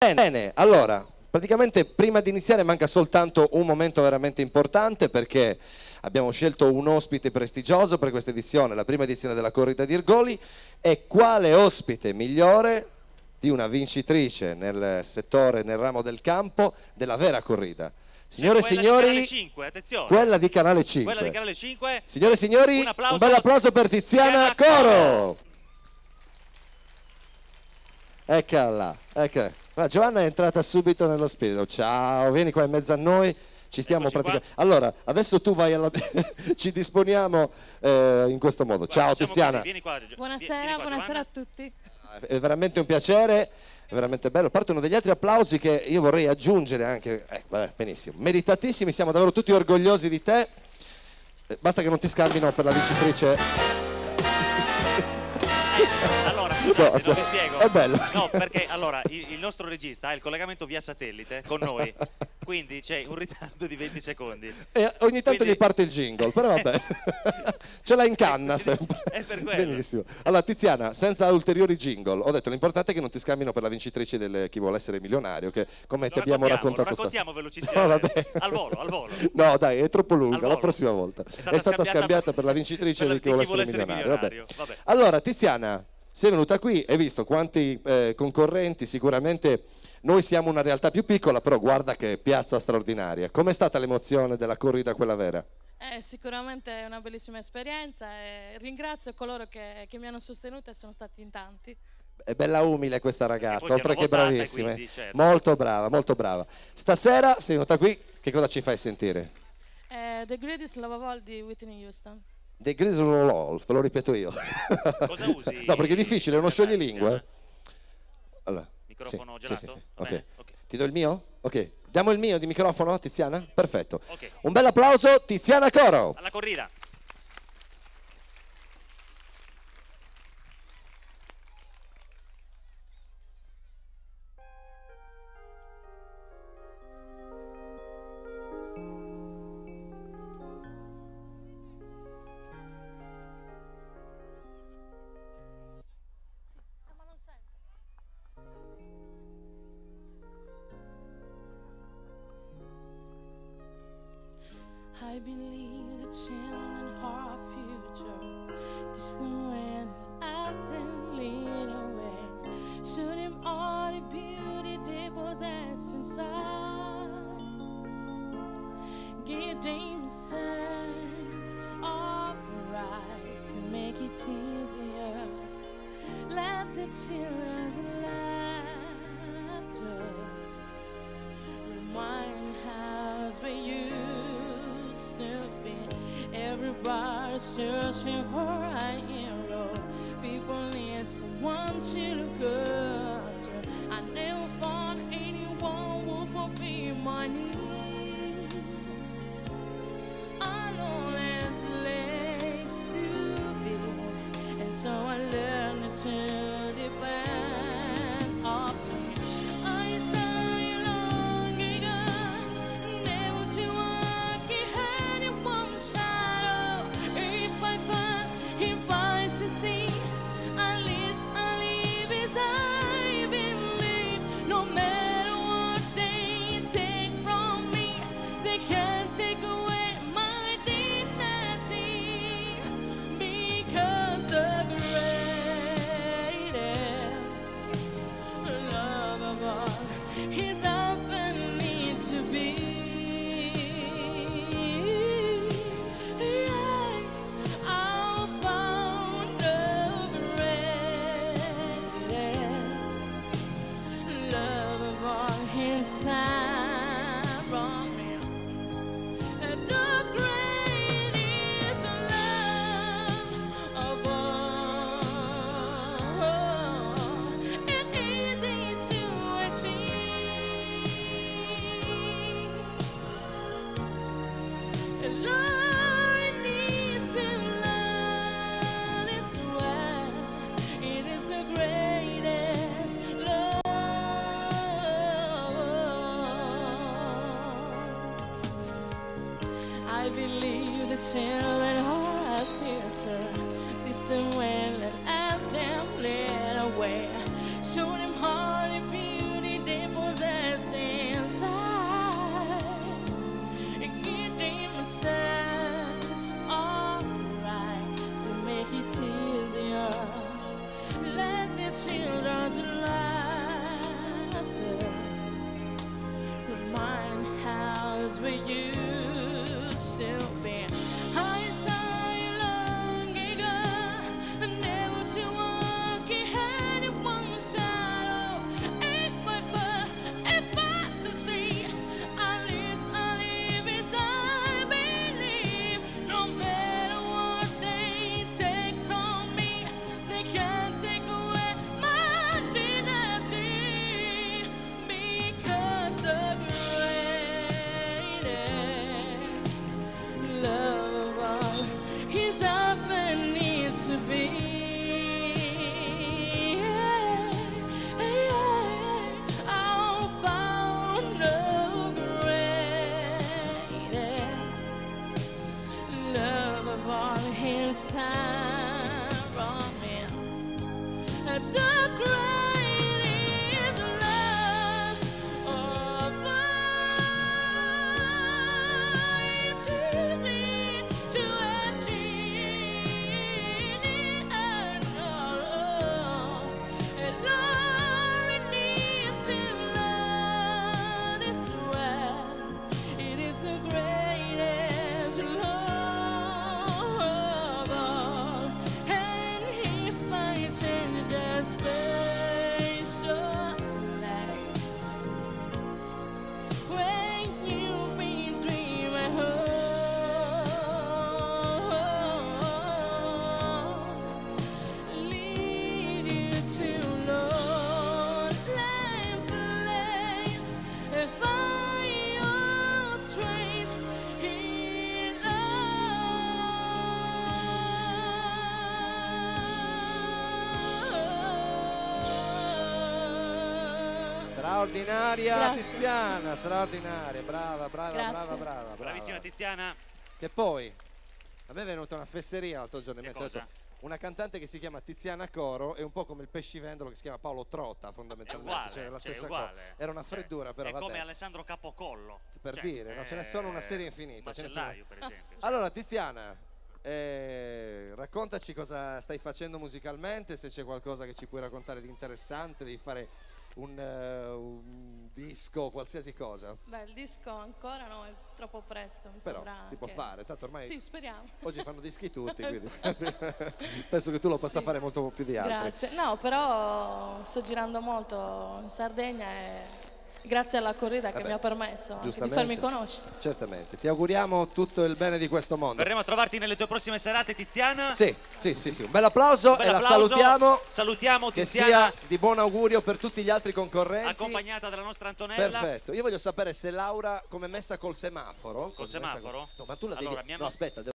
Bene, allora, praticamente prima di iniziare manca soltanto un momento veramente importante perché abbiamo scelto un ospite prestigioso per questa edizione, la prima edizione della corrida di Ergoli, e quale ospite migliore di una vincitrice nel settore, nel ramo del campo, della vera corrida. Signore e signori, 5, attenzione. Quella di Canale 5. Quella di Canale 5. Signore e signori, un bel applauso per Tiziana Coro. Eccola, eccola. Giovanna è entrata subito nello spirito. Ciao, vieni qua in mezzo a noi. Ci stiamo praticando. Allora, adesso tu vai alla... ci disponiamo in questo modo. Ciao Tiziana. Vieni qua, buonasera, buonasera a tutti. È veramente un piacere, è veramente bello. Partono degli altri applausi che io vorrei aggiungere anche. Benissimo, meritatissimi, siamo davvero tutti orgogliosi di te. Basta che non ti scambino per la vincitrice. Allora, scusate, non vi spiego. È bello. No, perché allora il nostro regista ha il collegamento via satellite con noi, quindi c'è un ritardo di 20 secondi. E ogni tanto gli parte il jingle, però vabbè. Ce l'ha in canna sempre. È per quello. Benissimo. Allora Tiziana, senza ulteriori jingle, ho detto l'importante è che non ti scambino per la vincitrice del Chi vuole essere milionario, che come ti abbiamo raccontato raccontiamo velocissimo. No, vabbè. Al volo, al volo. No, dai, è troppo lunga, la prossima volta. È stata scambiata per la vincitrice del Chi vuole essere milionario. Vabbè. Allora, Tiziana, sei venuta qui, hai visto quanti concorrenti, sicuramente noi siamo una realtà più piccola, però guarda che piazza straordinaria. Com'è stata l'emozione della corrida quella vera? Sicuramente è una bellissima esperienza e ringrazio coloro che mi hanno sostenuta e sono stati in tanti. È bella umile questa ragazza, oltre che votata, bravissima. Quindi, certo. Molto brava, molto brava. Stasera sei venuta qui, che cosa ci fai sentire? The Greatest Love of All di Whitney Houston. The Greatest Love of All, te lo ripeto io. Cosa usi? No, perché è difficile, è uno scioglilingue. Allora, microfono sì, gelato? sì. Okay. Ok. Ti do il mio? Ok. Diamo il mio di microfono a Tiziana? Perfetto. Okay. Un bel applauso, Tiziana Coro. Alla corrida. I believe the children are our future. Distant when I've been lead away. Show them all the beauty they possess inside. Give them a sense of pride to make it easier. Let the children's laughter remind us we used to be. Everybody searching for a hero. People need someone to look up to. I never found anyone who fulfill my needs. A lonely place to be, and so I learned to depend on me. I saw you long ago, never to walk in anyone's shadow. If I find, if I succeed, at least I live as I believe. No matter what they take from me, they can't take away my dignity. Because the greatest love of all is often need to be. I found the greatest love of all inside from me. The greatest love of all, and easy to achieve. I need to learn this way. It is the greatest love. I believe the children are a future. Distant when let them lead away. Show them all the beauty they Straordinaria Grazie. Tiziana, straordinaria, brava, brava, Grazie. brava, brava, brava. Bravissima Tiziana. Che poi a me è venuta una fesseria l'altro giorno in Che mente, ho cosa? detto, una cantante che si chiama Tiziana Coro è un po' come il pescivendolo che si chiama Paolo Trotta, È fondamentalmente, uguale, cioè, la cioè, stessa uguale. cosa. Era una freddura, però È vabbè. come Alessandro Capocollo. Per Cioè, dire, no? Ce ne sono una serie infinita. Ce ne sono. Macellaio, per esempio. Allora Tiziana, raccontaci cosa stai facendo musicalmente, se c'è qualcosa che ci puoi raccontare di interessante, devi fare un disco, qualsiasi cosa. Beh, il disco ancora no, è troppo presto, mi Però sembra si può che- fare, tanto ormai Sì, speriamo. oggi fanno dischi tutti, quindi penso che tu lo possa Sì. fare molto più di altri. Grazie. No, però sto girando molto in Sardegna e grazie alla corrida che Vabbè, mi ha permesso anche di giustamente. farmi conoscere. Certamente, ti auguriamo tutto il bene di questo mondo. Verremo a trovarti nelle tue prossime serate, Tiziana. Sì, sì, sì, sì, un bel applauso Un bel e la applauso. salutiamo. Salutiamo Che Tiziana, sia di buon augurio per tutti gli altri concorrenti. accompagnata dalla nostra Antonella. Perfetto, io voglio sapere se Laura come è messa col semaforo. Col Come è messa semaforo? No, ma tu la devi... Allora, mia No, ma- aspetta,